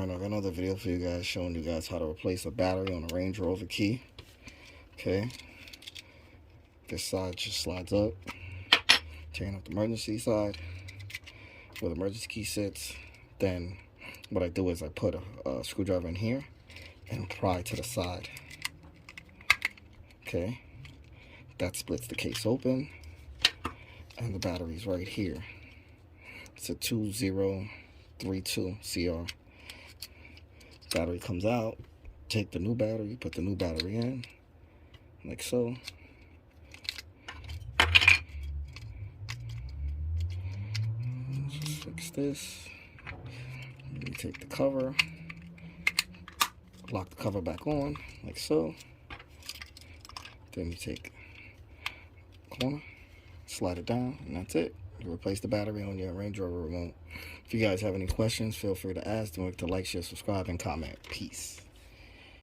Alright, I got another video for you guys showing you guys how to replace a battery on a Range Rover key. Okay. This side just slides up. Turn up the emergency side where the emergency key sits. Then what I do is I put a screwdriver in here and pry to the side. Okay. That splits the case open. And the battery's right here. It's a 2032 CR. Battery comes out. Take the new battery, put the new battery in, like so. Just fix this. You take the cover, lock the cover back on, like so. Then you take the corner, slide it down, and that's it. You replace the battery on your Range Rover remote. If you guys have any questions, feel free to ask. Don't forget to like, share, subscribe, and comment. Peace.